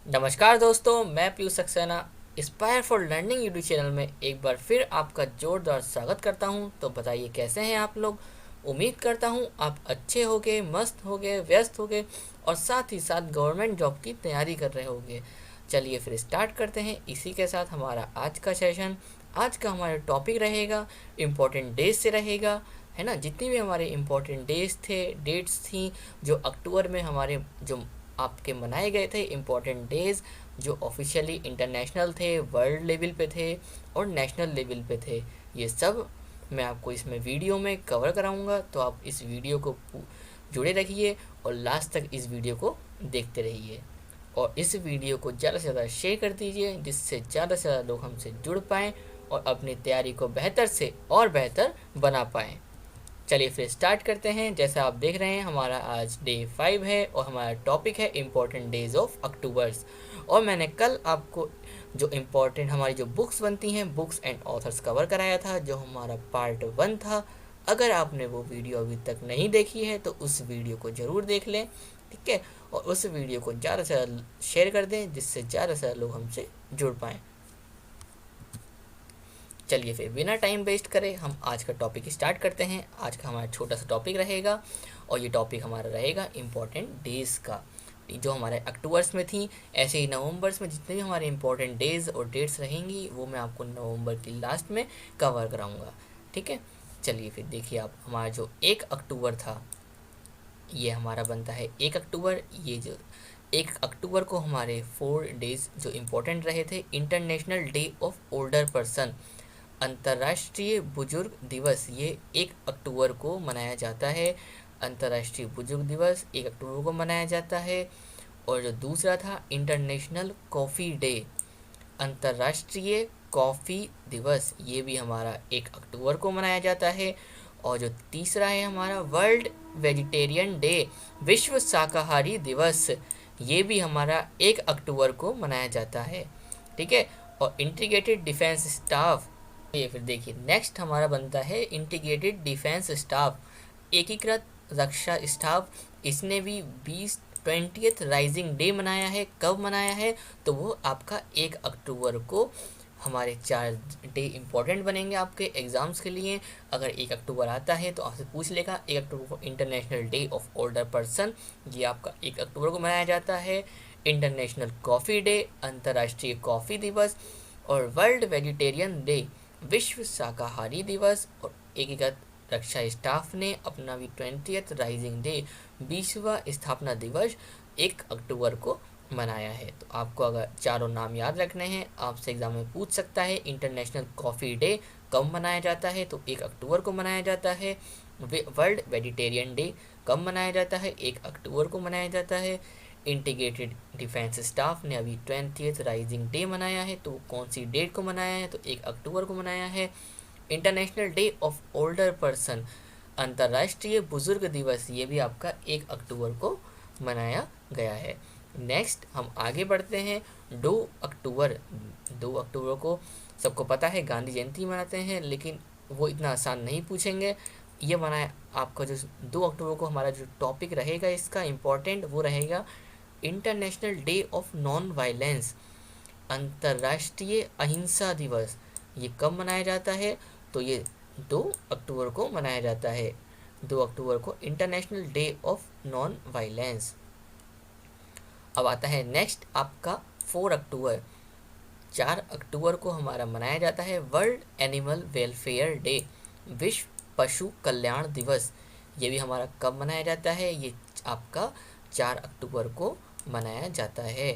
नमस्कार दोस्तों, मैं Piyush Saxena inspire for learning YouTube channel में एक बार फिर आपका जोरदार स्वागत करता हूं। तो बताइए कैसे हैं आप लोग। उम्मीद करता हूं आप अच्छे होगे, मस्त होगे, व्यस्त होगे और साथ ही साथ गवर्नमेंट जॉब की तैयारी कर रहे होगे। चलिए फिर स्टार्ट करते हैं इसी के साथ हमारा आज का सेशन। आज का हमारा टॉपिक रहेगा इम्पोर्टेंट डेज से रहेगा, है ना। जितनी भी हमारे इम्पोर्टेंट डेज थे, डेट्स थी जो अक्टूबर में हमारे जो आपके मनाए गए थे इम्पोर्टेंट डेज, जो ऑफिशियली इंटरनेशनल थे, वर्ल्ड लेवल पे थे और नेशनल लेवल पे थे, ये सब मैं आपको इसमें वीडियो में कवर कराऊंगा। तो आप इस वीडियो को जुड़े रखिए और लास्ट तक इस वीडियो को देखते रहिए और इस वीडियो को ज़्यादा से ज़्यादा शेयर कर दीजिए, जिससे ज़्यादा से ज़्यादा लोग हमसे जुड़ पाएँ और अपनी तैयारी को बेहतर से और बेहतर बना पाएँ। चलिए फिर स्टार्ट करते हैं। जैसा आप देख रहे हैं हमारा आज डे 5 है और हमारा टॉपिक है इम्पोर्टेंट डेज ऑफ अक्टूबर्स। और मैंने कल आपको जो इम्पोर्टेंट हमारी जो बुक्स बनती हैं, बुक्स एंड ऑथर्स कवर कराया था, जो हमारा पार्ट 1 था। अगर आपने वो वीडियो अभी तक नहीं देखी है तो उस वीडियो को ज़रूर देख लें, ठीक है। और उस वीडियो को ज़्यादा से ज़्यादा शेयर कर दें, जिससे ज़्यादा से ज़्यादा लोग हमसे जुड़ पाएँ। चलिए फिर बिना टाइम वेस्ट करे हम आज का टॉपिक स्टार्ट करते हैं। आज का हमारा छोटा सा टॉपिक रहेगा और ये टॉपिक हमारा रहेगा इम्पोर्टेंट डेज़ का, जो हमारे अक्टूबर्स में थी। ऐसे ही नवंबर्स में जितने भी हमारे इम्पोर्टेंट डेज़ और डेट्स रहेंगी वो मैं आपको नवंबर की लास्ट में कवर कराऊंगा, ठीक है। चलिए फिर देखिए आप, हमारा जो 1 अक्टूबर था ये हमारा बनता है 1 अक्टूबर। ये जो 1 अक्टूबर को हमारे 4 डेज जो इम्पोर्टेंट रहे थे, international day of older person, अंतर्राष्ट्रीय बुजुर्ग दिवस, ये 1 अक्टूबर को मनाया जाता है। अंतर्राष्ट्रीय बुजुर्ग दिवस 1 अक्टूबर को मनाया जाता है। और जो दूसरा था इंटरनेशनल कॉफ़ी डे, अंतर्राष्ट्रीय कॉफ़ी दिवस, ये भी हमारा 1 अक्टूबर को मनाया जाता है। और जो तीसरा है हमारा वर्ल्ड वेजिटेरियन डे, विश्व शाकाहारी दिवस, ये भी हमारा 1 अक्टूबर को मनाया जाता है, ठीक है। और इंटीग्रेटेड डिफेंस स्टाफ, ये फिर देखिए नेक्स्ट हमारा बनता है इंटीग्रेटेड डिफेंस स्टाफ, एकीकृत रक्षा स्टाफ। इसने भी 20th राइजिंग डे मनाया है। कब मनाया है? तो वो आपका 1 अक्टूबर को। हमारे 4 डे इंपॉर्टेंट बनेंगे आपके एग्ज़ाम्स के लिए। अगर 1 अक्टूबर आता है तो आपसे पूछ लेगा 1 अक्टूबर को international day of older person, ये आपका 1 अक्टूबर को मनाया जाता है। इंटरनेशनल कॉफ़ी डे, अंतर्राष्ट्रीय कॉफ़ी दिवस। और वर्ल्ड वेजिटेरियन डे, विश्व शाकाहारी दिवस। और एकीकृत रक्षा स्टाफ ने अपना भी 20th राइजिंग डे, 20वां स्थापना दिवस 1 अक्टूबर को मनाया है। तो आपको अगर चारों नाम याद रखने हैं, आपसे एग्जाम में पूछ सकता है इंटरनेशनल कॉफ़ी डे कब मनाया जाता है, तो 1 अक्टूबर को मनाया जाता है। वर्ल्ड वेजिटेरियन डे कब मनाया जाता है? 1 अक्टूबर को मनाया जाता है। इंटीग्रेटेड डिफेंस स्टाफ ने अभी 20th राइजिंग डे मनाया है, तो कौन सी डेट को मनाया है? तो 1 अक्टूबर को मनाया है। International day of older person, अंतर्राष्ट्रीय बुजुर्ग दिवस, ये भी आपका 1 अक्टूबर को मनाया गया है। नेक्स्ट हम आगे बढ़ते हैं। 2 अक्टूबर, 2 अक्टूबर को सबको पता है गांधी जयंती मनाते हैं, लेकिन वो इतना आसान नहीं पूछेंगे। ये मनाया आपका जो 2 अक्टूबर को हमारा जो टॉपिक रहेगा इसका इम्पोर्टेंट, वो रहेगा international day of non violence, अंतर्राष्ट्रीय अहिंसा दिवस। ये कब मनाया जाता है? तो ये 2 अक्टूबर को मनाया जाता है। 2 अक्टूबर को international day of non violence. अब आता है नेक्स्ट आपका 4 अक्टूबर। 4 अक्टूबर को हमारा मनाया जाता है वर्ल्ड एनिमल वेलफेयर डे, विश्व पशु कल्याण दिवस। ये भी हमारा कब मनाया जाता है? ये आपका 4 अक्टूबर को मनाया जाता है,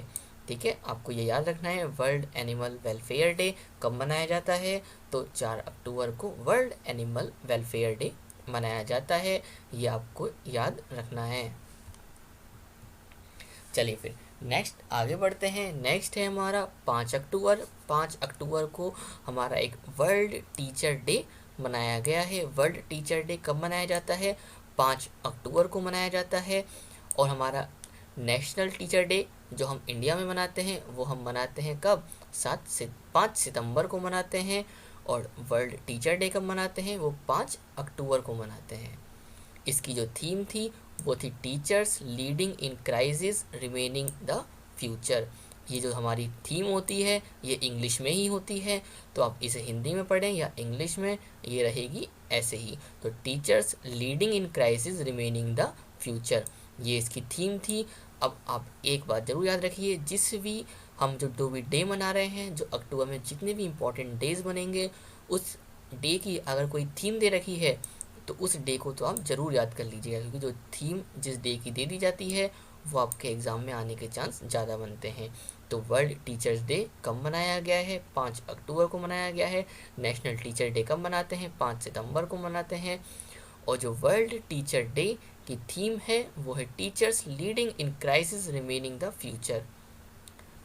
ठीक है। आपको ये याद रखना है वर्ल्ड एनिमल वेलफेयर डे कब मनाया जाता है, तो 4 अक्टूबर को वर्ल्ड एनिमल वेलफेयर डे मनाया जाता है, ये आपको याद रखना है। चलिए फिर नेक्स्ट आगे बढ़ते हैं। नेक्स्ट है हमारा 5 अक्टूबर। 5 अक्टूबर को हमारा एक वर्ल्ड टीचर डे मनाया गया है। वर्ल्ड टीचर डे कब मनाया जाता है? 5 अक्टूबर को मनाया जाता है। और हमारा नेशनल टीचर डे जो हम इंडिया में मनाते हैं वो हम मनाते हैं कब? 5 सितंबर को मनाते हैं। और वर्ल्ड टीचर डे कब मनाते हैं? वो 5 अक्टूबर को मनाते हैं। इसकी जो थीम थी वो थी teachers leading in crisis remaining the future. ये जो हमारी थीम होती है ये इंग्लिश में ही होती है, तो आप इसे हिंदी में पढ़ें या इंग्लिश में, ये रहेगी ऐसे ही। तो teachers leading in crisis remaining the future, ये इसकी थीम थी। अब आप एक बात ज़रूर याद रखिए, जिस भी हम जो भी डे मना रहे हैं, जो अक्टूबर में जितने भी इम्पोर्टेंट डेज़ बनेंगे, उस डे की अगर कोई थीम दे रखी है तो उस डे को तो आप ज़रूर याद कर लीजिएगा, क्योंकि जो थीम जिस डे की दे दी जाती है वो आपके एग्ज़ाम में आने के चांस ज़्यादा बनते हैं। तो वर्ल्ड टीचर्स डे कब मनाया गया है? 5 अक्टूबर को मनाया गया है। नेशनल टीचर डे कब मनाते हैं? 5 सितंबर को मनाते हैं। और जो वर्ल्ड टीचर डे की थीम है वो है teachers leading in crisis remaining the future.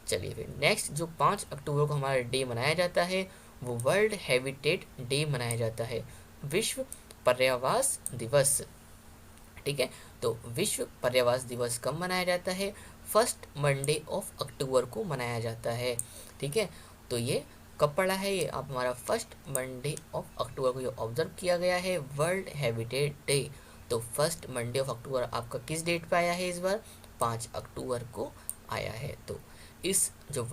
चलिए फिर नेक्स्ट, जो 5 अक्टूबर को हमारा डे मनाया जाता है वो वर्ल्ड हैबिटेट डे मनाया जाता है, विश्व पर्यावास दिवस। ठीक है, तो विश्व पर्यावास दिवस कब मनाया जाता है? फर्स्ट मंडे ऑफ अक्टूबर को मनाया जाता है। ठीक है, तो ये कब पड़ा है? ये आप हमारा फर्स्ट मंडे ऑफ अक्टूबर को जो ऑब्जर्व किया गया है वर्ल्ड हैबिटेट डे। तो फर्स्ट मंडे ऑफ अक्टूबर आपका किस डेट पे आया है इस बार? 5 अक्टूबर को आया है। तो इस जो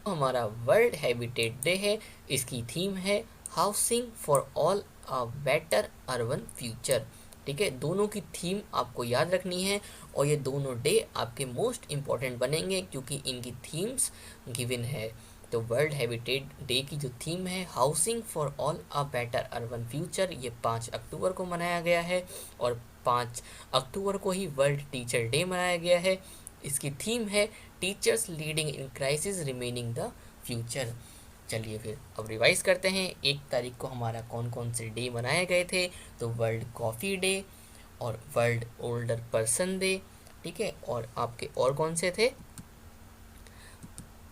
हमारा वर्ल्ड हैबिटेट डे है, इसकी थीम है housing for all a better urban future. ठीक है, दोनों की थीम आपको याद रखनी है और ये दोनों डे आपके मोस्ट इम्पॉर्टेंट बनेंगे क्योंकि इनकी थीम्स गिवन है। तो वर्ल्ड हैबिटेट डे की जो थीम है housing for all a better urban future, ये 5 अक्टूबर को मनाया गया है और 5 अक्टूबर को ही वर्ल्ड टीचर डे मनाया गया है। इसकी थीम है teachers leading in crisis remaining the future. चलिए फिर अब रिवाइज करते हैं, 1 तारीख को हमारा कौन कौन से डे मनाए गए थे। तो वर्ल्ड कॉफ़ी डे और वर्ल्ड ओल्डर पर्सन डे। ठीक है, और आपके और कौन से थे?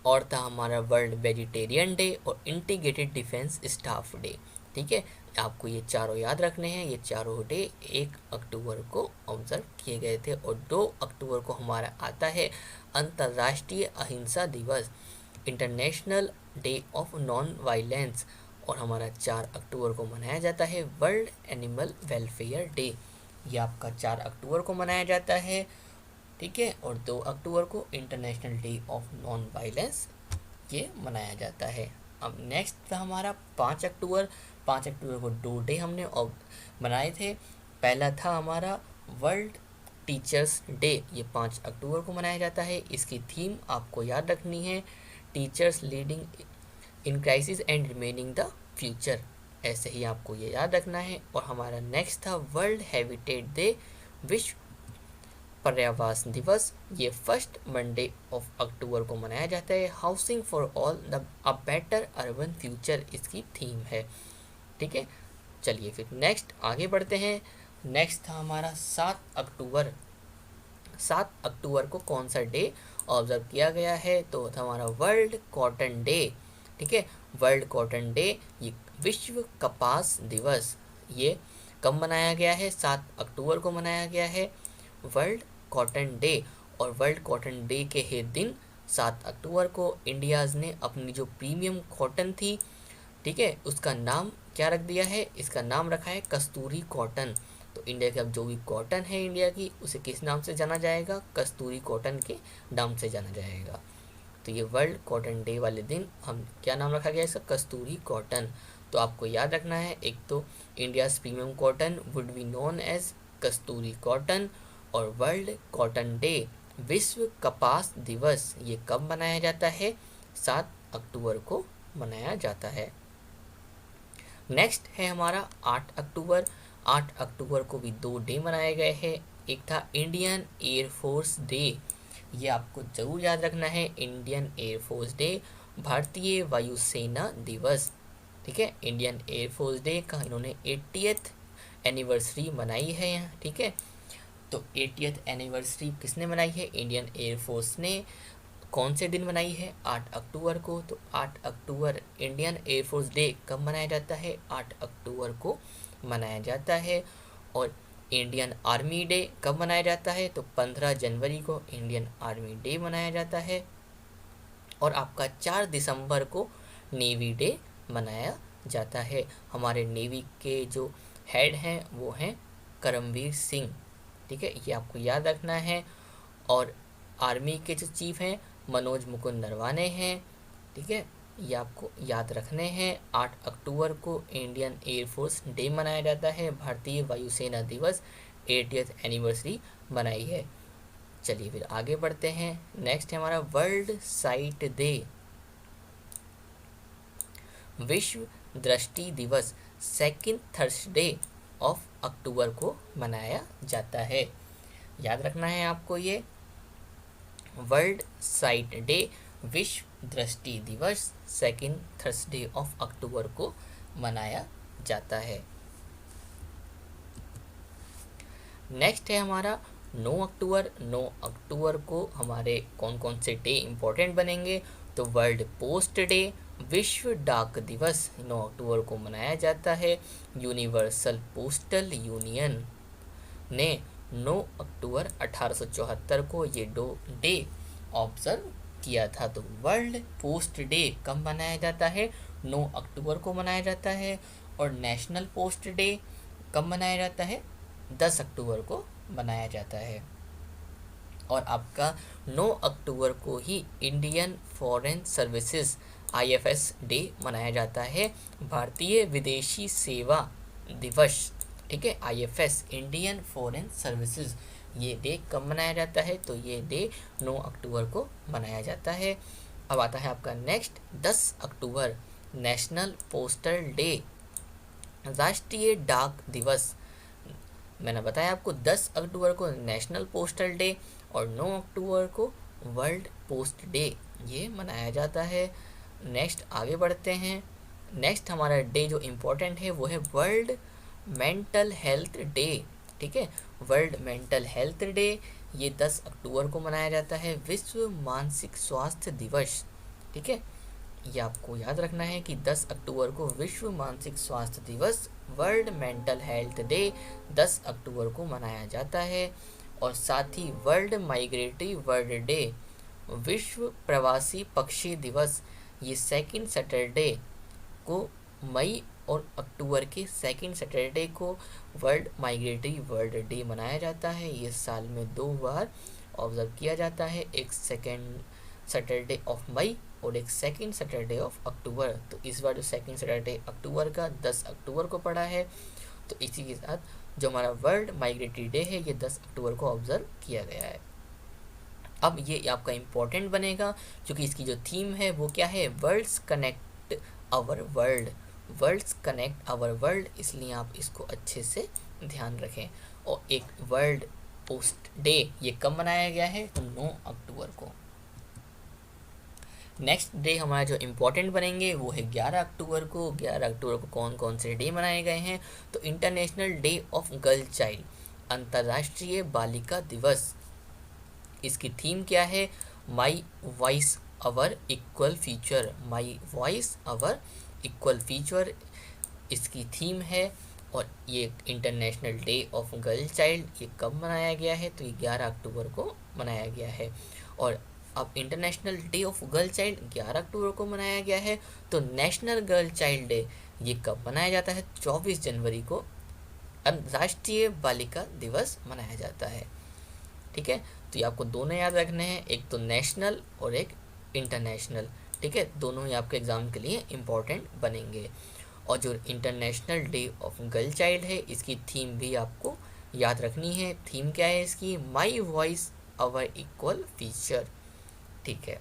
और था हमारा वर्ल्ड वेजिटेरियन डे और इंटीग्रेटेड डिफेंस स्टाफ डे। ठीक है, आपको ये चारों याद रखने हैं। ये चारों डे 1 अक्टूबर को ऑब्जर्व किए गए थे। और 2 अक्टूबर को हमारा आता है अंतर्राष्ट्रीय अहिंसा दिवस, international day of non violence. और हमारा 4 अक्टूबर को मनाया जाता है वर्ल्ड एनिमल वेलफेयर डे। ये आपका 4 अक्टूबर को मनाया जाता है। ठीक है, और 2 अक्टूबर को international day of non violence ये मनाया जाता है। अब नेक्स्ट था हमारा 5 अक्टूबर। 5 अक्टूबर को 2 डे हमने मनाए थे। पहला था हमारा वर्ल्ड टीचर्स डे, ये 5 अक्टूबर को मनाया जाता है। इसकी थीम आपको याद रखनी है, teachers leading in crisis and remaining the future, ऐसे ही आपको ये याद रखना है। और हमारा नेक्स्ट था वर्ल्ड हैबिटेट डे, विश्व पर्यावास दिवस, ये फर्स्ट मंडे ऑफ अक्टूबर को मनाया जाता है। Housing for all the a better urban future इसकी थीम है। ठीक है, चलिए फिर नेक्स्ट आगे बढ़ते हैं। नेक्स्ट था हमारा 7 अक्टूबर। 7 अक्टूबर को कौन सा डे ऑब्जर्व किया गया है? तो था हमारा वर्ल्ड कॉटन डे। ठीक है, वर्ल्ड कॉटन डे, ये विश्व कपास दिवस, ये कब मनाया गया है? 7 अक्टूबर को मनाया गया है वर्ल्ड कॉटन डे। और वर्ल्ड कॉटन डे के ही दिन 7 अक्टूबर को इंडियाज़ ने अपनी जो प्रीमियम कॉटन थी, ठीक है, उसका नाम क्या रख दिया है? इसका नाम रखा है कस्तूरी कॉटन। तो इंडिया की अब जो भी कॉटन है इंडिया की, उसे किस नाम से जाना जाएगा? कस्तूरी कॉटन के नाम से जाना जाएगा। तो ये वर्ल्ड कॉटन डे वाले दिन हम क्या नाम रखा गया इसका? कस्तूरी कॉटन। तो आपको याद रखना है, एक तो India's premium cotton would be known as Kasturi cotton. और वर्ल्ड कॉटन डे, विश्व कपास दिवस, ये कब मनाया जाता है? 7 अक्टूबर को मनाया जाता है। नेक्स्ट है हमारा 8 अक्टूबर। 8 अक्टूबर को भी 2 डे मनाए गए हैं। एक था इंडियन एयरफोर्स डे, ये आपको ज़रूर याद रखना है, इंडियन एयरफोर्स डे, भारतीय वायुसेना दिवस। ठीक है, इंडियन एयरफोर्स डे का इन्होंने 80th एनिवर्सरी मनाई है यहाँ। ठीक है, तो 80th एनिवर्सरी किसने मनाई है? इंडियन एयरफोर्स ने। कौन से दिन मनाई है? 8 अक्टूबर को। तो 8 अक्टूबर इंडियन एयरफोर्स डे कब मनाया जाता है? 8 अक्टूबर को मनाया जाता है। और इंडियन आर्मी डे कब मनाया जाता है? तो 15 जनवरी को इंडियन आर्मी डे मनाया जाता है। और आपका 4 दिसंबर को नेवी डे मनाया जाता है। हमारे नेवी के जो हेड हैं वो हैं करमवीर सिंह। ठीक है, ये आपको याद रखना है। और आर्मी के जो चीफ हैं मनोज मुकुंद नरवाने हैं, ठीक है, ये आपको याद रखने हैं। 8 अक्टूबर को इंडियन एयरफोर्स डे मनाया जाता है, भारतीय वायुसेना दिवस 80th एनिवर्सरी मनाई है। चलिए फिर आगे बढ़ते हैं। नेक्स्ट है हमारा वर्ल्ड साइट डे, विश्व दृष्टि दिवस सेकेंड थर्सडे ऑफ अक्टूबर को मनाया जाता है। याद रखना है आपको ये, वर्ल्ड साइट डे विश्व दृष्टि दिवस सेकेंड थर्सडे ऑफ अक्टूबर को मनाया जाता है। नेक्स्ट है हमारा 9 अक्टूबर। 9 अक्टूबर को हमारे कौन कौन से डे इम्पोर्टेंट बनेंगे, तो वर्ल्ड पोस्ट डे विश्व डाक दिवस 9 अक्टूबर को मनाया जाता है। यूनिवर्सल पोस्टल यूनियन ने 9 अक्टूबर 1874 को ये डे ऑब्जर्व किया था। तो वर्ल्ड पोस्ट डे कब मनाया जाता है, 9 अक्टूबर को मनाया जाता है। और नेशनल पोस्ट डे कब मनाया जाता है, 10 अक्टूबर को मनाया जाता है। और आपका 9 अक्टूबर को ही Indian foreign services IFS day मनाया जाता है, भारतीय विदेशी सेवा दिवस, ठीक है, IFS इंडियन फॉरेन सर्विसेज, ये डे कब मनाया जाता है, तो ये डे 9 अक्टूबर को मनाया जाता है। अब आता है आपका नेक्स्ट 10 अक्टूबर नेशनल पोस्टल डे, राष्ट्रीय डाक दिवस। मैंने बताया आपको 10 अक्टूबर को नेशनल पोस्टल डे और 9 अक्टूबर को वर्ल्ड पोस्ट डे ये मनाया जाता है। नेक्स्ट आगे बढ़ते हैं। नेक्स्ट हमारा डे जो इम्पोर्टेंट है वो है वर्ल्ड मेंटल हेल्थ डे, ठीक है, वर्ल्ड मेंटल हेल्थ डे ये 10 अक्टूबर को मनाया जाता है। विश्व मानसिक स्वास्थ्य दिवस, ठीक है, ये आपको याद रखना है कि 10 अक्टूबर को विश्व मानसिक स्वास्थ्य दिवस वर्ल्ड मेंटल हेल्थ डे 10 अक्टूबर को मनाया जाता है। और साथ ही वर्ल्ड माइग्रेटरी बर्ड डे विश्व प्रवासी पक्षी दिवस ये सेकंड सैटरडे को मई और अक्टूबर के सेकंड सैटरडे को वर्ल्ड माइग्रेटरी बर्ड डे मनाया जाता है। ये साल में 2 बार ऑब्जर्व किया जाता है, एक सेकंड सैटरडे ऑफ मई और एक सेकंड सैटरडे ऑफ अक्टूबर। तो इस बार जो सेकंड सैटरडे अक्टूबर का 10 अक्टूबर को पड़ा है, तो इसी के साथ जो हमारा वर्ल्ड माइग्रेटरी डे है ये 10 अक्टूबर को ऑब्जर्व किया गया है। अब ये आपका इम्पोर्टेंट बनेगा क्योंकि इसकी जो थीम है वो क्या है, worlds connect our world, worlds connect our world, इसलिए आप इसको अच्छे से ध्यान रखें। और एक वर्ल्ड पोस्ट डे ये कब मनाया गया है, तो 9 अक्टूबर को। नेक्स्ट डे हमारा जो इम्पोर्टेंट बनेंगे वो है 11 अक्टूबर को। 11 अक्टूबर को कौन कौन से डे मनाए गए हैं, तो international day of girl child, अंतर्राष्ट्रीय बालिका दिवस। इसकी थीम क्या है, my voice our equal future, my voice our equal future इसकी थीम है। और ये international day of girl child ये कब मनाया गया है, तो ये 11 अक्टूबर को मनाया गया है। और अब international day of girl child 11 अक्टूबर को मनाया गया है, तो नेशनल गर्ल चाइल्ड डे ये कब मनाया जाता है, 24 जनवरी को राष्ट्रीय बालिका दिवस मनाया जाता है। ठीक है, तो ये आपको दोनों याद रखने हैं, एक तो नेशनल और एक इंटरनेशनल। ठीक है, दोनों ही आपके एग्जाम के लिए इम्पोर्टेंट बनेंगे। और जो international day of girl child है इसकी थीम भी आपको याद रखनी है। थीम क्या है इसकी, my voice our equal future. ठीक है,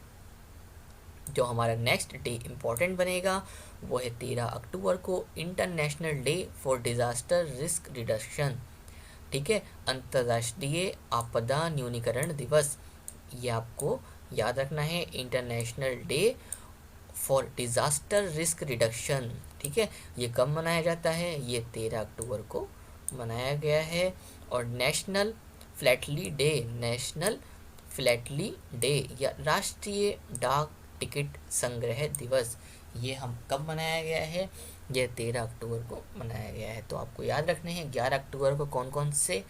जो हमारा नेक्स्ट डे इम्पोर्टेंट बनेगा वो है 13 अक्टूबर को international day for disaster risk reduction. ठीक है, अंतर्राष्ट्रीय आपदा न्यूनीकरण दिवस, ये आपको याद रखना है, international day for disaster risk reduction. ठीक है, ये कब मनाया जाता है, ये 13 अक्टूबर को मनाया गया है। और national Flatley day, national Flatley day या राष्ट्रीय डाक टिकट संग्रह दिवस, ये हम कब मनाया गया है, यह 13 अक्टूबर को मनाया गया है। तो आपको याद रखने हैं 11 अक्टूबर को कौन कौन से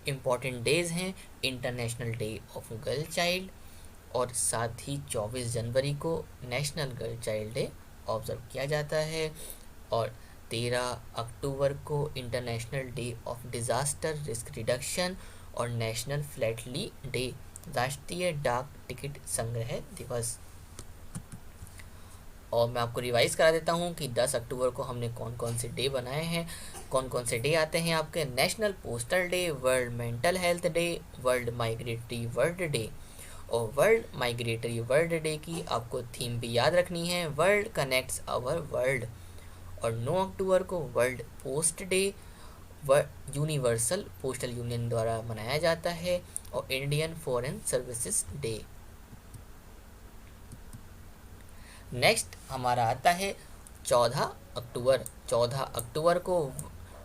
इम्पॉर्टेंट डेज़ हैं, international day of girl child, और साथ ही 24 जनवरी को national girl child day observe किया जाता है। और 13 अक्टूबर को international day of disaster risk reduction और नेशनल फ्लैटली डे राष्ट्रीय डाक टिकट संग्रह दिवस। और मैं आपको रिवाइज करा देता हूँ कि 10 अक्टूबर को हमने कौन कौन से डे बनाए हैं। कौन कौन से डे आते हैं आपके, national postal day, world mental health day, world migratory world day. और वर्ल्ड माइग्रेटरी वर्ल्ड डे की आपको थीम भी याद रखनी है, वर्ल्ड कनेक्ट्स आवर वर्ल्ड। और 9 अक्टूबर को world post day universal postal union द्वारा मनाया जाता है। और Indian foreign services day. Next हमारा आता है 14 अक्टूबर। 14 अक्टूबर को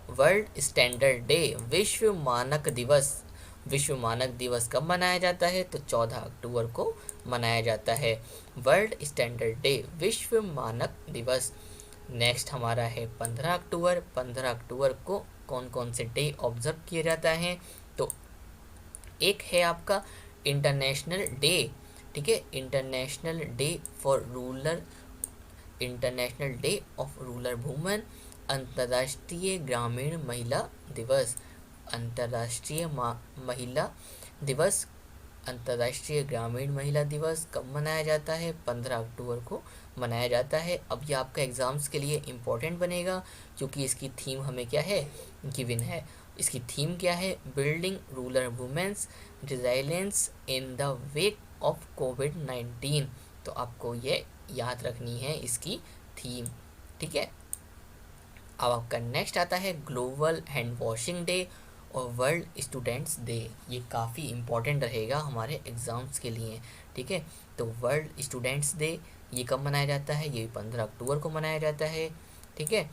वर्ल्ड स्टैंडर्ड डे, विश्व मानक दिवस। विश्व मानक दिवस कब मनाया जाता है, तो 14 अक्टूबर को मनाया जाता है वर्ल्ड स्टैंडर्ड डे, विश्व मानक दिवस। नेक्स्ट हमारा है 15 अक्टूबर। 15 अक्टूबर को कौन कौन से डे ऑब्जर्व किया जाता है, तो एक है आपका इंटरनेशनल डे, ठीक है, international day for rural, international day of rural women, अंतर्राष्ट्रीय ग्रामीण महिला दिवस, अंतर्राष्ट्रीय महिला दिवस। अंतर्राष्ट्रीय ग्रामीण महिला दिवस कब मनाया जाता है, 15 अक्टूबर को मनाया जाता है। अब ये आपका एग्ज़ाम्स के लिए इम्पोर्टेंट बनेगा क्योंकि इसकी थीम हमें क्या है, गिवन है। इसकी थीम क्या है, building rural women's resilience in the wake of कोविड-19। तो आपको ये याद रखनी है इसकी थीम, ठीक है। अब आपका नेक्स्ट आता है ग्लोबल हैंड वॉशिंग डे और वर्ल्ड स्टूडेंट्स डे। ये काफ़ी इम्पोर्टेंट रहेगा हमारे एग्ज़ाम्स के लिए, ठीक है। तो वर्ल्ड स्टूडेंट्स डे ये कब मनाया जाता है, ये 15 अक्टूबर को मनाया जाता है, ठीक है।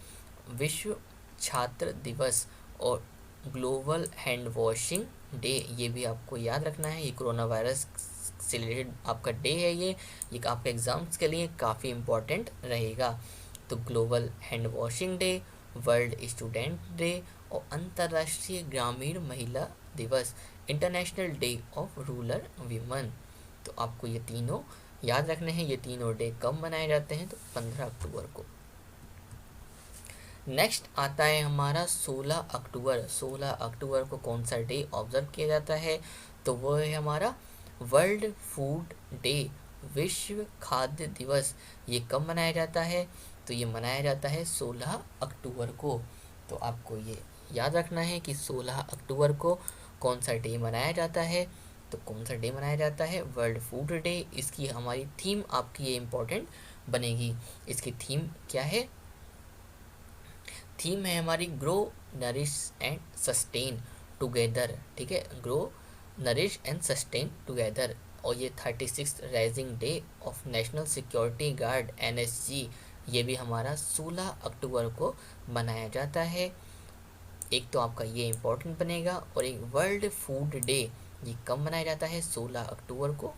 विश्व छात्र दिवस और ग्लोबल हैंड वॉशिंग डे ये भी आपको याद रखना है। ये कोरोना वायरस से रिलेटेड आपका डे है, ये आपके एग्ज़ाम्स के लिए काफ़ी इम्पोर्टेंट रहेगा। तो global hand washing day, world student day और अंतर्राष्ट्रीय ग्रामीण महिला दिवस, international day of rural women. तो आपको ये तीनों याद रखने हैं। ये तीनों डे कब मनाए जाते हैं, तो 15 अक्टूबर को। नेक्स्ट आता है हमारा 16 अक्टूबर। 16 अक्टूबर को कौन सा डे ऑब्जर्व किया जाता है, तो वो है हमारा वर्ल्ड फूड डे, विश्व खाद्य दिवस। ये कब मनाया जाता है, तो ये मनाया जाता है 16 अक्टूबर को। तो आपको ये याद रखना है कि 16 अक्टूबर को कौन सा डे मनाया जाता है, तो कौन सा डे मनाया जाता है, वर्ल्ड फूड डे। इसकी हमारी थीम आपकी ये इम्पोर्टेंट बनेगी। इसकी थीम क्या है, थीम है हमारी grow nourish and sustain together, ठीक है, grow nourish and sustain together. और ये 36 rising day of national security guard NSG ये भी हमारा 16 अक्टूबर को मनाया जाता है। एक तो आपका ये इम्पोर्टेंट बनेगा। और एक वर्ल्ड फूड डे ये कब मनाया जाता है, 16 अक्टूबर को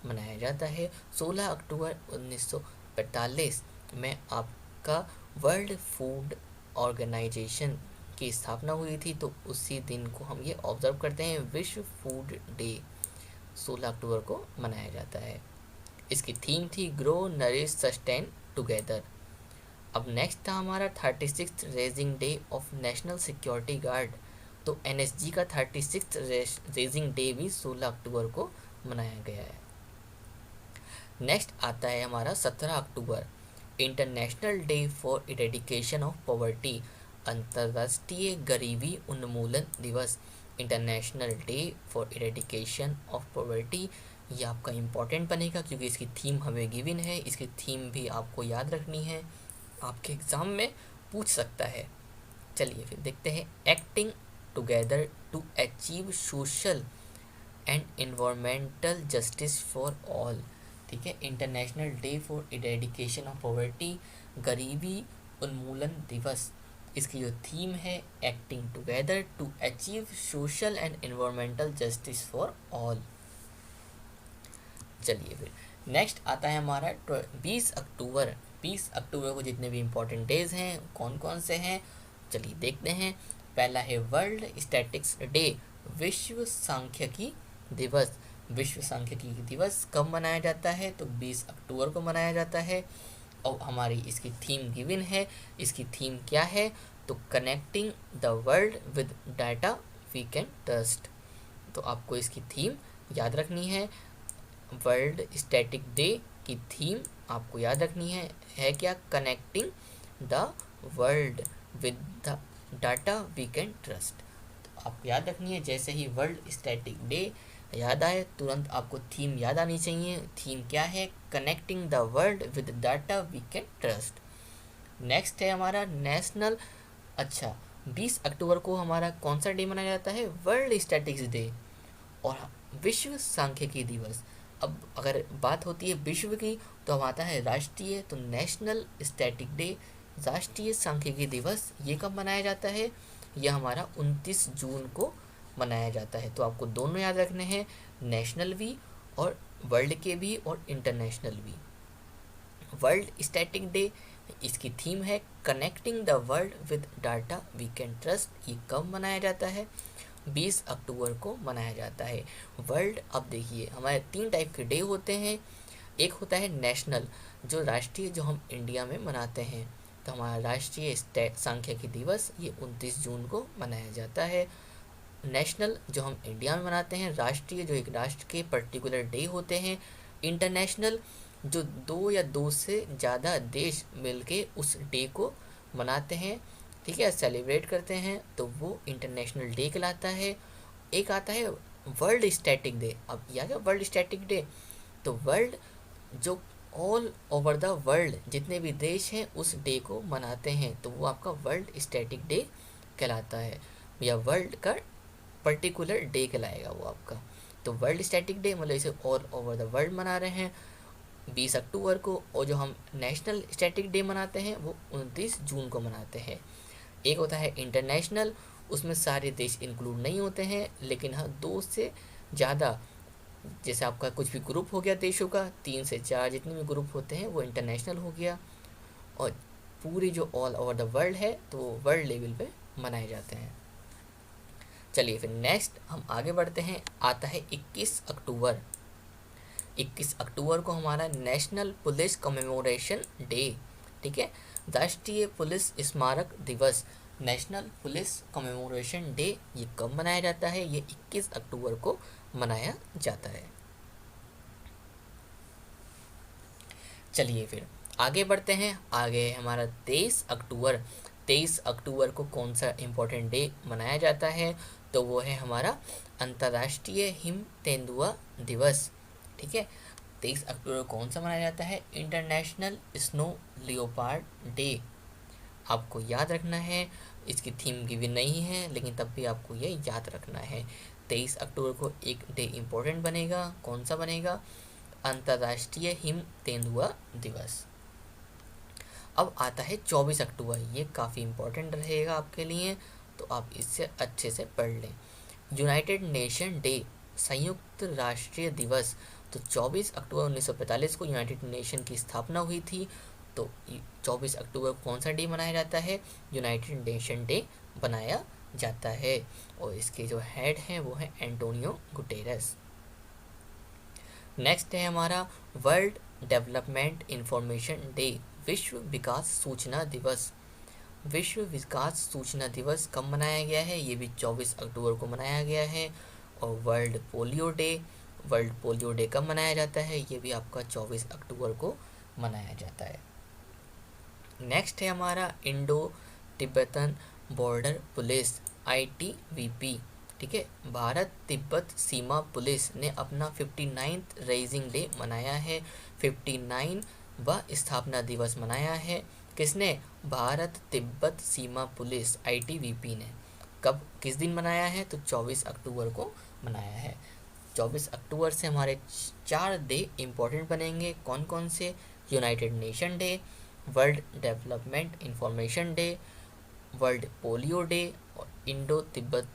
मनाया जाता है। 16 अक्टूबर 1945 में आपका वर्ल्ड फूड ऑर्गेनाइजेशन की स्थापना हुई थी, तो उसी दिन को हम ये ऑब्जर्व करते हैं, विश्व फूड डे 16 अक्टूबर को मनाया जाता है। इसकी थीम थी ग्रो नरिश सस्टेन टुगेदर। अब नेक्स्ट था हमारा 36 raising day of national security guard. तो NSG का 36 रेजिंग डे भी 16 अक्टूबर को मनाया गया है। नेक्स्ट आता है हमारा 17 अक्टूबर, international day for eradication of poverty, अंतर्राष्ट्रीय गरीबी उन्मूलन दिवस, international day for eradication of poverty. ये आपका इम्पोर्टेंट बनेगा क्योंकि इसकी थीम हमें गिवन है। इसकी थीम भी आपको याद रखनी है, आपके एग्ज़ाम में पूछ सकता है। चलिए फिर देखते हैं, acting together to achieve social and environmental justice for all, ठीक है, international day for eradication of poverty, गरीबी उन्मूलन दिवस। इसकी जो थीम है, acting together to achieve social and environmental justice for all. चलिए फिर नेक्स्ट आता है हमारा 20 अक्टूबर। 20 अक्टूबर को जितने भी इम्पोर्टेंट डेज हैं कौन कौन से हैं, चलिए देखते हैं। पहला है वर्ल्ड स्टैटिक्स डे, विश्व सांख्यिकी दिवस। विश्व सांख्यिकी दिवस कब मनाया जाता है, तो 20 अक्टूबर को मनाया जाता है। और हमारी इसकी थीम गिवन है। इसकी थीम क्या है, तो connecting the world with data we can trust. तो आपको इसकी थीम याद रखनी है। वर्ल्ड स्टैटिक डे की थीम आपको याद रखनी है क्या? Connecting the world with the data we can trust. आपको याद रखनी है, जैसे ही वर्ल्ड स्टैटिक डे याद आए तुरंत आपको थीम याद आनी चाहिए। थीम क्या है? Connecting the world with data we can trust. Next है हमारा नेशनल। अच्छा, 20 अक्टूबर को हमारा कौन सा डे मनाया जाता है? वर्ल्ड स्टैटिक्स डे और विश्व सांख्यिकी दिवस। अब अगर बात होती है विश्व की तो हम आता है राष्ट्रीय, तो नेशनल स्टैटिक डे, राष्ट्रीय सांख्यिकी दिवस, ये कब मनाया जाता है? यह हमारा 29 जून को मनाया जाता है। तो आपको दोनों याद रखने हैं, नेशनल भी और वर्ल्ड के भी और इंटरनेशनल भी। वर्ल्ड स्टैटिक डे, इसकी थीम है connecting the world with data we can trust. ये कब मनाया जाता है? 20 अक्टूबर को मनाया जाता है। वर्ल्ड, अब देखिए हमारे 3 टाइप के डे होते हैं। एक होता है नेशनल, जो राष्ट्रीय, जो हम इंडिया में मनाते हैं। तो हमारा राष्ट्रीय सांख्यिकी दिवस ये 29 जून को मनाया जाता है। नेशनल जो हम इंडिया में मनाते हैं, राष्ट्रीय जो एक राष्ट्र के पर्टिकुलर डे होते हैं। इंटरनेशनल जो 2 या 2 से ज़्यादा देश मिलके उस डे को मनाते हैं, ठीक है, सेलिब्रेट करते हैं, तो वो इंटरनेशनल डे कहलाता है। एक आता है वर्ल्ड स्टैटिक डे। अब यह क्या वर्ल्ड स्टैटिक डे? तो वर्ल्ड जो ऑल ओवर द वर्ल्ड जितने भी देश हैं उस डे को मनाते हैं, तो वो आपका वर्ल्ड स्टैटिक डे कहलाता है, या वर्ल्ड का पर्टिकुलर डे कहलाएगा वो आपका। तो वर्ल्ड स्टैटिक डे मतलब इसे ऑल ओवर द वर्ल्ड मना रहे हैं 20 अक्टूबर को, और जो हम नेशनल स्टैटिक डे मनाते हैं वो 29 जून को मनाते हैं। एक होता है इंटरनेशनल, उसमें सारे देश इंक्लूड नहीं होते हैं, लेकिन हाँ 2 से ज़्यादा, जैसे आपका कुछ भी ग्रुप हो गया देशों का, 3 से 4 जितने भी ग्रुप होते हैं वो इंटरनेशनल हो गया। और पूरी जो ऑल ओवर द वर्ल्ड है तो वो वर्ल्ड लेवल पे मनाए जाते हैं। चलिए फिर नेक्स्ट हम आगे बढ़ते हैं। आता है 21 अक्टूबर। 21 अक्टूबर को हमारा नेशनल पुलिस कमेमोरेशन डे, ठीक है, राष्ट्रीय पुलिस स्मारक दिवस, नेशनल पुलिस कमेमोरेशन डे। ये कब मनाया जाता है? ये 21 अक्टूबर को मनाया जाता है। चलिए फिर आगे बढ़ते हैं। आगे है हमारा 23 अक्टूबर। 23 अक्टूबर को कौन सा इम्पोर्टेंट डे मनाया जाता है? तो वो है हमारा अंतर्राष्ट्रीय हिम तेंदुआ दिवस, ठीक है। 23 अक्टूबर को कौन सा मनाया जाता है? International snow leopard day. आपको याद रखना है, इसकी थीम की भी नहीं है लेकिन तब भी आपको ये याद रखना है। 23 अक्टूबर को एक डे इम्पोर्टेंट बनेगा, कौन सा बनेगा? अंतर्राष्ट्रीय हिम तेंदुआ दिवस। अब आता है 24 अक्टूबर, ये काफ़ी इम्पोर्टेंट रहेगा आपके लिए, तो आप इससे अच्छे से पढ़ लें। यूनाइटेड नेशन डे, संयुक्त राष्ट्रीय दिवस। तो 24 अक्टूबर 1945 को यूनाइटेड नेशन की स्थापना हुई थी, तो 24 अक्टूबर को कौन सा डे मनाया जाता है? यूनाइटेड नेशन डे बनाया जाता है, और इसके जो हेड हैं वो है एंटोनियो गुटेरेस। नेक्स्ट है हमारा वर्ल्ड डेवलपमेंट इंफॉर्मेशन डे, विश्व विकास सूचना दिवस। विश्व विकास सूचना दिवस कब मनाया गया है? ये भी 24 अक्टूबर को मनाया गया है। और world polio day, world polio day कब मनाया जाता है? ये भी आपका 24 अक्टूबर को मनाया जाता है। नेक्स्ट है हमारा Indo Tibetan border police, ITBP, ठीक है। भारत तिब्बत सीमा पुलिस ने अपना 59th राइजिंग डे मनाया है, 59वां स्थापना दिवस मनाया है। किसने? भारत तिब्बत सीमा पुलिस ITBP ने। कब, किस दिन मनाया है? तो 24 अक्टूबर को मनाया है। 24 अक्टूबर से हमारे 4 डे इम्पोर्टेंट बनेंगे, कौन कौन से? United Nation day, world development information day, world polio day और Indo Tibet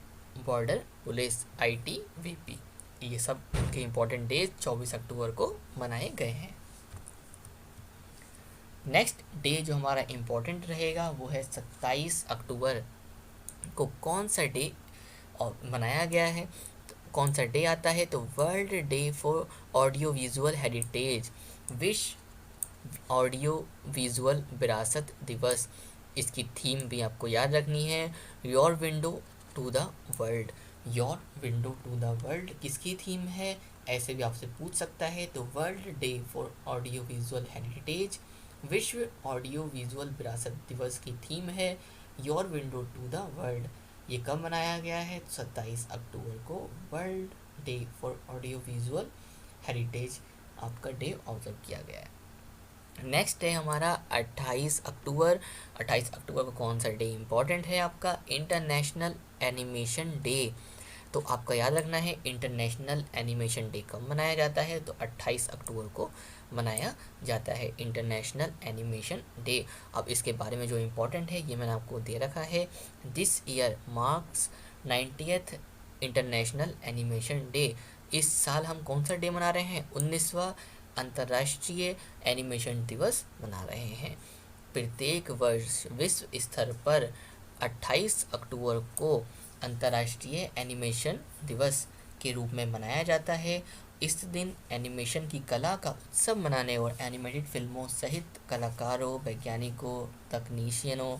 border police ITBP। ये सब इनके इम्पोर्टेंट डेज 24 अक्टूबर को मनाए गए हैं। नेक्स्ट डे जो हमारा इम्पोर्टेंट रहेगा वो है 27 अक्टूबर को कौन सा डे और मनाया गया है? तो कौन सा डे आता है? तो world day for audio visual heritage, विश्व ऑडियो विजुअल विरासत दिवस। इसकी थीम भी आपको याद रखनी है, your window to the world, your window to the world किसकी थीम है, ऐसे भी आपसे पूछ सकता है। तो world day for audio visual heritage, विश्व ऑडियो विजुअल विरासत दिवस की थीम है your window to the world. ये कब मनाया गया है, तो 27 अक्टूबर को world day for audio visual heritage आपका डे ऑब्जर्व किया गया है। नेक्स्ट है हमारा 28 अक्टूबर। 28 अक्टूबर को कौन सा डे इम्पोर्टेंट है आपका, इंटरनेशनल एनिमेशन डे। तो आपका याद रखना है इंटरनेशनल एनिमेशन डे कब मनाया जाता है, तो 28 अक्टूबर को मनाया जाता है इंटरनेशनल एनिमेशन डे। अब इसके बारे में जो इम्पोर्टेंट है ये मैंने आपको दे रखा है। This year marks 90th international animation day. इस साल हम कौन सा डे मना रहे हैं, 19वां अंतर्राष्ट्रीय एनिमेशन दिवस मना रहे हैं। प्रत्येक वर्ष विश्व स्तर पर 28 अक्टूबर को अंतर्राष्ट्रीय एनिमेशन दिवस के रूप में मनाया जाता है। इस दिन एनिमेशन की कला का उत्सव मनाने और एनिमेटेड फिल्मों सहित कलाकारों, वैज्ञानिकों, तकनीशियनों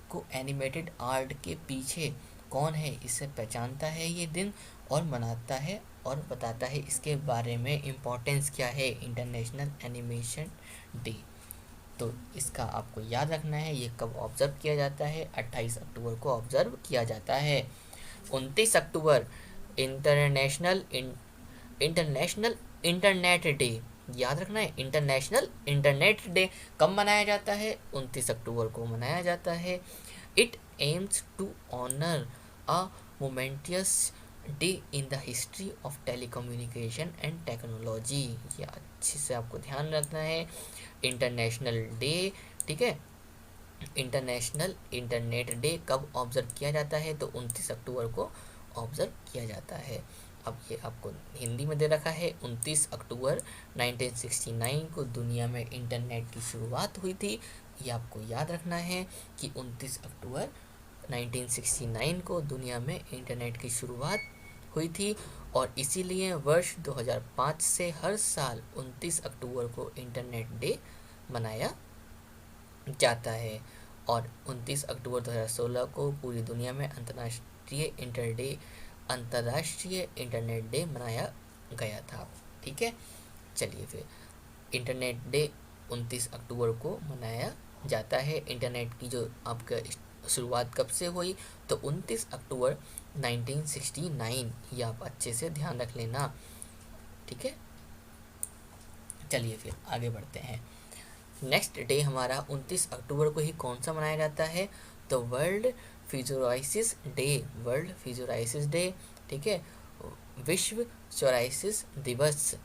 को एनिमेटेड आर्ट के पीछे कौन है इसे पहचानता है ये दिन और मनाता है और बताता है इसके बारे में इम्पोर्टेंस क्या है इंटरनेशनल एनिमेशन डे। तो इसका आपको याद रखना है ये कब ऑब्जर्व किया जाता है, 28 अक्टूबर को ऑब्जर्व किया जाता है। 29 अक्टूबर इंटरनेशनल इंटरनेशनल इंटरनेट डे। याद रखना है इंटरनेशनल इंटरनेट डे कब मनाया जाता है, 29 अक्टूबर को मनाया जाता है। It aims to honour a momentous day in the history of telecommunication and technology. ये अच्छे से आपको ध्यान रखना है। इंटरनेशनल डे, ठीक है, इंटरनेशनल इंटरनेट डे कब ऑब्जर्व किया जाता है, तो 29 अक्टूबर को ऑब्जर्व किया जाता है। अब ये आपको हिंदी में दे रखा है। 29 अक्टूबर 1969 को दुनिया में इंटरनेट की शुरुआत हुई थी। ये आपको याद रखना है कि 29 अक्टूबर 1969 को दुनिया में इंटरनेट की शुरुआत हुई थी और इसीलिए वर्ष 2005 से हर साल 29 अक्टूबर को इंटरनेट डे मनाया जाता है। और 29 अक्टूबर 2016 को पूरी दुनिया में अंतर्राष्ट्रीय इंटरनेट डे मनाया गया था। ठीक है, चलिए फिर इंटरनेट डे 29 अक्टूबर को मनाया जाता है। इंटरनेट की जो आपका शुरुआत कब से हुई, तो 29 अक्टूबर 1969। ये आप अच्छे से ध्यान रख लेना, ठीक है। चलिए फिर आगे बढ़ते हैं। नेक्स्ट डे हमारा 29 अक्टूबर को ही कौन सा मनाया जाता है, तो वर्ल्ड फिजोराइसिस डे। वर्ल्ड फिजोराइसिस डे, ठीक है। विश्व सोराइसिस दिवस।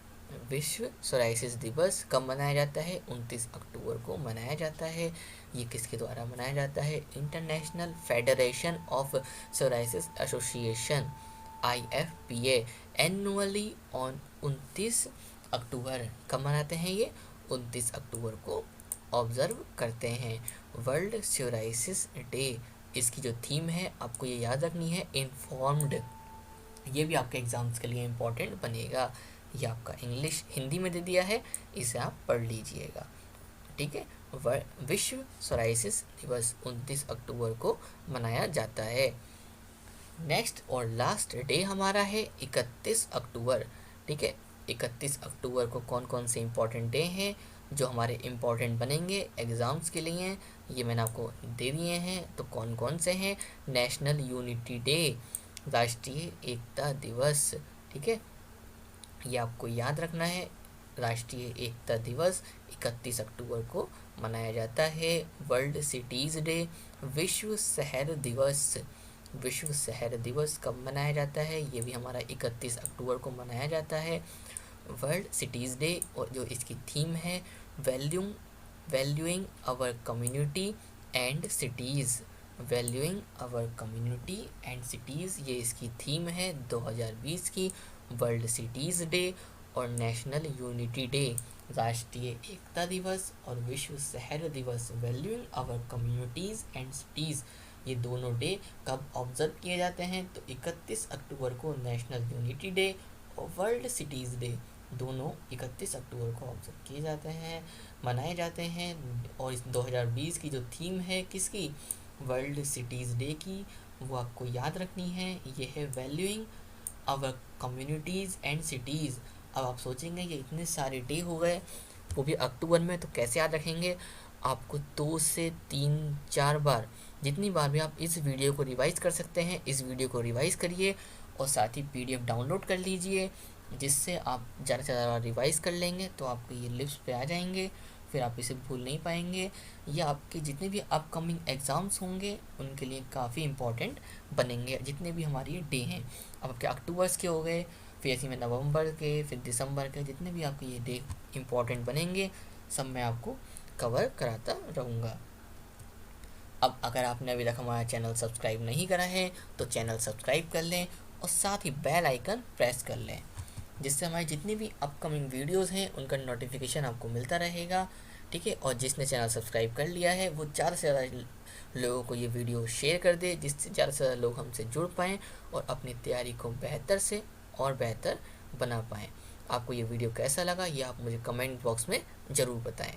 विश्व सोराइसिस दिवस कब मनाया जाता है, 29 अक्टूबर को मनाया जाता है। ये किसके द्वारा मनाया जाता है, international federation of psoriasis association IFPA annually on 29 अक्टूबर। कब मनाते हैं ये, 29 अक्टूबर को ऑब्जर्व करते हैं। वर्ल्ड सोराइसिस डे, इसकी जो थीम है आपको ये याद रखनी है, इन्फॉर्म्ड। ये भी आपके एग्जाम्स के लिए इम्पोर्टेंट बनेगा। ये आपका इंग्लिश हिंदी में दे दिया है, इसे आप पढ़ लीजिएगा, ठीक है। विश्व सोराइसिस दिवस 29 अक्टूबर को मनाया जाता है। नेक्स्ट और लास्ट डे हमारा है 31 अक्टूबर, ठीक है। 31 अक्टूबर को कौन कौन से इम्पोर्टेंट डे हैं जो हमारे इम्पोर्टेंट बनेंगे एग्ज़ाम्स के लिए, ये मैंने आपको दे दिए हैं। तो कौन कौन से हैं, नेशनल यूनिटी डे, राष्ट्रीय एकता दिवस, ठीक है, ये आपको याद रखना है। राष्ट्रीय एकता दिवस 31 अक्टूबर को मनाया जाता है। वर्ल्ड सिटीज़ डे, विश्व शहर दिवस। विश्व शहर दिवस कब मनाया जाता है, ये भी हमारा 31 अक्टूबर को मनाया जाता है। वर्ल्ड सिटीज़ डे और जो इसकी थीम है, valuing our community and cities. Valuing our community and cities, ये इसकी थीम है 2020 की। वर्ल्ड सिटीज़ डे और नेशनल यूनिटी डे, राष्ट्रीय एकता दिवस और विश्व शहर दिवस, valuing our communities and cities, ये दोनों डे कब ऑब्जर्व किए जाते हैं, तो 31 अक्टूबर को नेशनल यूनिटी डे और वर्ल्ड सिटीज़ डे दोनों 31 अक्टूबर को ऑब्जर्व किए जाते हैं, मनाए जाते हैं। और इस 2020 की जो थीम है किसकी, वर्ल्ड सिटीज़ डे की वो आपको याद रखनी है। ये है valuing our communities and cities. अब आप सोचेंगे ये इतने सारे डे हो गए, वो भी अक्टूबर में, तो कैसे याद रखेंगे? आपको 2 से 3-4 बार, जितनी बार भी आप इस वीडियो को रिवाइज़ कर सकते हैं, इस वीडियो को रिवाइज़ करिए और साथ ही पीडीएफ डाउनलोड कर लीजिए, जिससे आप ज़्यादा से ज़्यादा रिवाइज़ कर लेंगे तो आपके ये लिप्स पे आ जाएंगे, फिर आप इसे भूल नहीं पाएंगे। ये आपके जितने भी अपकमिंग एग्ज़ाम्स होंगे उनके लिए काफ़ी इंपॉर्टेंट बनेंगे, जितने भी हमारे ये डे हैं। अब आपके अक्टूबर्स के हो गए, फिर ऐसे में नवंबर के, फिर दिसंबर के, जितने भी आपके ये डे इंपॉर्टेंट बनेंगे सब मैं आपको कवर कराता रहूँगा। अब अगर आपने अभी तक हमारा चैनल सब्सक्राइब नहीं करा है तो चैनल सब्सक्राइब कर लें और साथ ही बेल आइकन प्रेस कर लें, जिससे हमारी जितनी भी अपकमिंग वीडियोस हैं उनका नोटिफिकेशन आपको मिलता रहेगा। ठीक है, और जिसने चैनल सब्सक्राइब कर लिया है वो ज़्यादा से ज़्यादा लोगों को ये वीडियो शेयर कर दे, जिससे ज़्यादा से ज़्यादा लोग हमसे जुड़ पाएँ और अपनी तैयारी को बेहतर से और बेहतर बना पाएँ। आपको ये वीडियो कैसा लगा ये आप मुझे कमेंट बॉक्स में ज़रूर बताएं।